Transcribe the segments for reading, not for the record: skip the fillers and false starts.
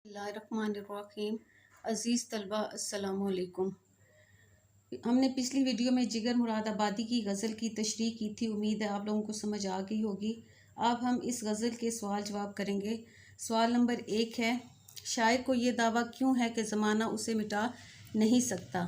बिस्मिल्लाहिर्रहमानिर्रहीम। अज़ीज़ तलबा अस्सलामु अलैकुम। हमने पिछली वीडियो में जिगर मुरादाबादी की गज़ल की तशरीह की थी। उम्मीद है आप लोगों को समझ आ गई होगी। अब हम इस गज़ल के सवाल जवाब करेंगे। सवाल नंबर 1 है, शायर को ये दावा क्यों है कि ज़माना उसे मिटा नहीं सकता।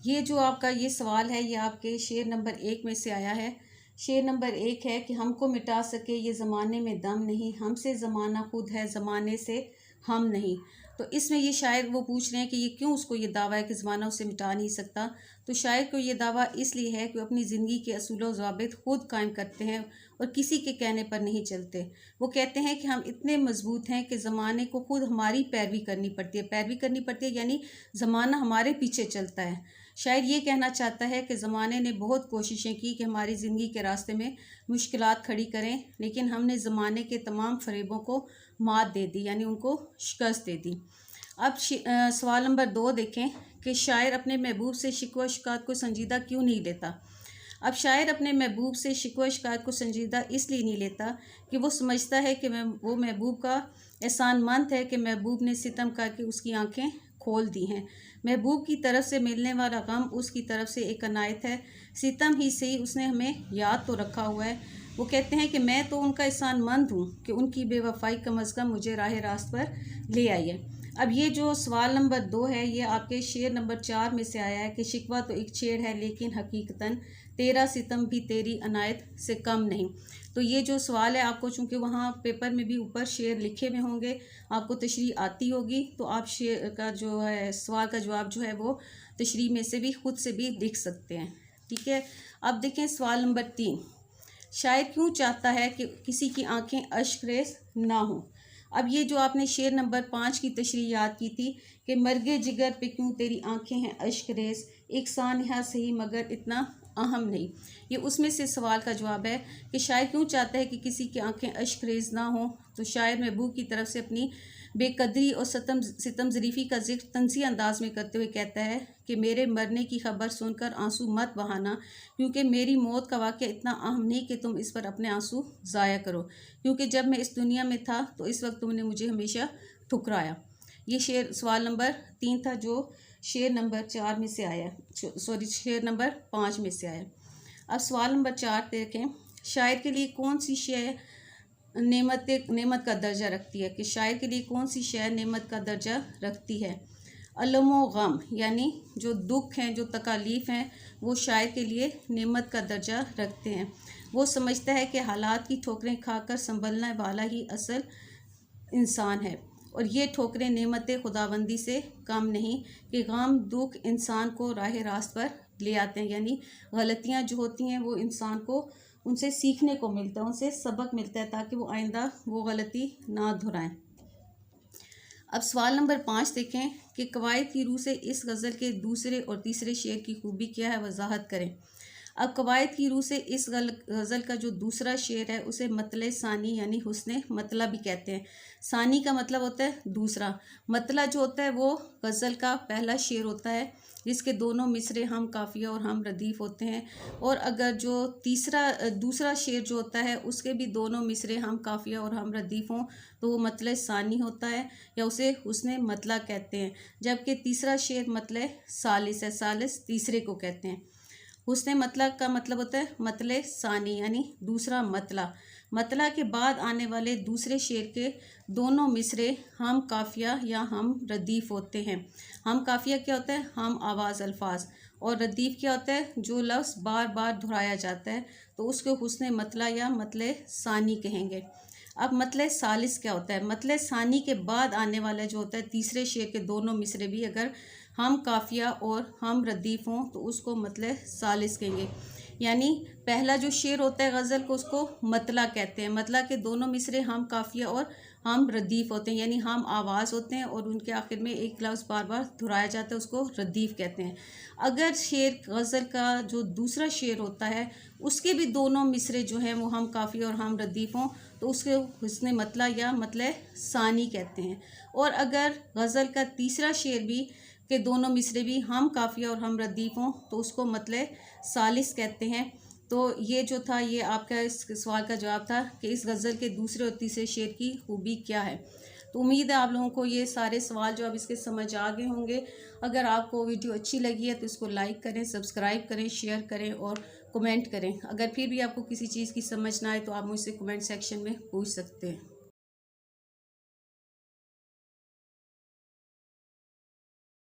ये जो आपका ये सवाल है ये आपके शेर नंबर 1 में से आया है। शेर नंबर 1 है कि हमको मिटा सके ये ज़माने में दम नहीं, हमसे ज़माना खुद है ज़माने से हम नहीं। तो इसमें ये शायर वो पूछ रहे हैं कि ये क्यों उसको ये दावा है कि ज़माना उसे मिटा नहीं सकता। तो शायर को ये दावा इसलिए है कि वो अपनी ज़िंदगी के असूल व ज़ाबित खुद कायम करते हैं और किसी के कहने पर नहीं चलते। वो कहते हैं कि हम इतने मजबूत हैं कि ज़माने को खुद हमारी पैरवी करनी पड़ती है। पैरवी करनी पड़ती है यानी ज़माना हमारे पीछे चलता है। शायर ये कहना चाहता है कि ज़माने ने बहुत कोशिशें की कि हमारी ज़िंदगी के रास्ते में मुश्किलात खड़ी करें, लेकिन हमने ज़माने के तमाम फ़रेबों को मात दे दी, यानी उनको शिकस्त दे दी। अब सवाल नंबर 2 देखें कि शायर अपने महबूब से शिकवा शिकायत को संजीदा क्यों नहीं लेता। अब शायर अपने महबूब से शिकवा शिकायत को संजीदा इसलिए नहीं लेता कि वो समझता है कि वो महबूब का एहसानमंद है कि महबूब ने सितम करके उसकी आंखें खोल दी हैं। महबूब की तरफ से मिलने वाला गम उसकी तरफ से एक अनायत है। सितम ही सही उसने हमें याद तो रखा हुआ है। वो कहते हैं कि मैं तो उनका एहसानमंद हूँ कि उनकी बेवफाई कम अज़ कम मुझे राह रास्त पर ले आई है। अब ये जो सवाल नंबर 2 है ये आपके शेर नंबर 4 में से आया है कि शिकवा तो एक शेर है लेकिन हकीकतन तेरा सितम भी तेरी अनायत से कम नहीं। तो ये जो सवाल है आपको चूँकि वहाँ पेपर में भी ऊपर शेर लिखे हुए होंगे, आपको तशरीह आती होगी, तो आप शेर का जो है सवाल का जवाब जो है वो तशरीह में से भी खुद से भी लिख सकते हैं। ठीक है, अब देखें सवाल नंबर 3, शायर क्यों चाहता है कि किसी की आंखें अश्क-रेज़ ना हों। अब ये जो आपने शेर नंबर 5 की तशरीह याद की थी कि मर्गे जिगर पे क्यों तेरी आंखें हैं अश्क-रेज़, एक सानिहा सही मगर इतना अहम नहीं। ये उसमें से सवाल का जवाब है कि शायर क्यों चाहता है कि किसी की आंखें अश्क-रेज़ ना हों। तो शायर महबूब की तरफ से अपनी बेकदरी और सितम ज़रीफ़ी का ज़िक्र तंज़ी अंदाज में करते हुए कहता है कि मेरे मरने की खबर सुनकर आंसू मत बहाना, क्योंकि मेरी मौत का वाक़या इतना अहम नहीं कि तुम इस पर अपने आंसू ज़ाया करो, क्योंकि जब मैं इस दुनिया में था तो इस वक्त तुमने मुझे हमेशा ठुकराया। ये शेर सवाल नंबर 3 था जो शेर नंबर 4 में से आया, सॉरी शेर नंबर 5 में से आया। अब सवाल नंबर 4 देखें, शायर के लिए कौन सी शय नेमत का दर्जा रखती है। कि शायर के लिए कौन सी शय नेमत का दर्जा रखती है। अलम व गम यानी जो दुख हैं, जो तकालीफ़ हैं, वो शायर के लिए नेमत का दर्जा रखते हैं। वो समझता है कि हालात की ठोकरें खाकर संभलने वाला ही असल इंसान है और ये ठोकरें नेमत खुदाबंदी से कम नहीं कि गम दुख इंसान को राह रास्त पर ले आते हैं, यानी गलतियाँ जो होती हैं वो इंसान को उनसे सीखने को मिलता है, उनसे सबक मिलता है ताकि वो आइंदा वो गलती ना दोहराएं। अब सवाल नंबर 5 देखें कि कवायद की रूह से इस गज़ल के दूसरे और तीसरे शेर की खूबी क्या है, वजाहत करें। अब कवायद की रूह से इस गज़ल का जो दूसरा शेर है उसे मतले सानी यानी हुस्ने मतला भी कहते हैं। सानी का मतलब होता है दूसरा, मतला जो होता है वो गज़ल का पहला शेर होता है जिसके दोनों मिसरे हम काफ़िया और हम रदीफ़ होते हैं। और अगर जो दूसरा शेर जो होता है उसके भी दोनों मिसरे हम काफ़िया और हम रदीफ़ हों तो वो मतले सानी होता है या उसे हुस्ने मतला कहते हैं। जबकि तीसरा शेर मतले सालिस है, सालिस तीसरे को कहते हैं। हुस्ने मतला का मतलब होता है मतले सानी यानी दूसरा मतला। मतला के बाद आने वाले दूसरे शेर के दोनों मिसरे हम काफ़िया या हम रदीफ़ होते हैं। हम काफ़िया क्या होता है, हम आवाज़ अल्फाज, और रदीफ़ क्या होता है जो लफ्ज़ बार बार दोहराया जाता है, तो उसको हुस्ने मतला या मतले सानी कहेंगे। अब मतले सालिस क्या होता है, मतले सानी के बाद आने वाला जो होता है तीसरे शेर के दोनों मिसरे भी अगर हम काफ़िया और हम रदीफ़ हों तो उसको मतले सालिस कहेंगे। यानी पहला जो शेर होता है गज़ल को उसको मतला कहते हैं। मतला के दोनों मिसरे हम काफ़िया और हम रदीफ़ होते हैं, यानी हम आवाज़ होते हैं और उनके आखिर में एक लफ्ज़ बार बार दोहराया जाता है, उसको रदीफ़ कहते हैं। अगर शेर गज़ल का जो दूसरा शेर होता है उसके भी दोनों मिसरे जो हैं वो हम काफ़िया और हम रदीफ़ हों तो उसके हुस्ने मतला या मतले सानी कहते हैं। और अगर गज़ल का तीसरा शेर भी के दोनों मिसरे भी हम काफ़िया और हम रदीफ़ हों तो उसको मतले सालिस कहते हैं। तो ये जो था ये आपका इस सवाल का जवाब था कि इस गज़ल के दूसरे और तीसरे शेर की खूबी क्या है। तो उम्मीद है आप लोगों को ये सारे सवाल जो अब इसके समझ आ गए होंगे। अगर आपको वीडियो अच्छी लगी है तो इसको लाइक करें, सब्सक्राइब करें, शेयर करें और कमेंट करें। अगर फिर भी आपको किसी चीज़ की समझ ना आए तो आप मुझसे कमेंट सेक्शन में पूछ सकते हैं।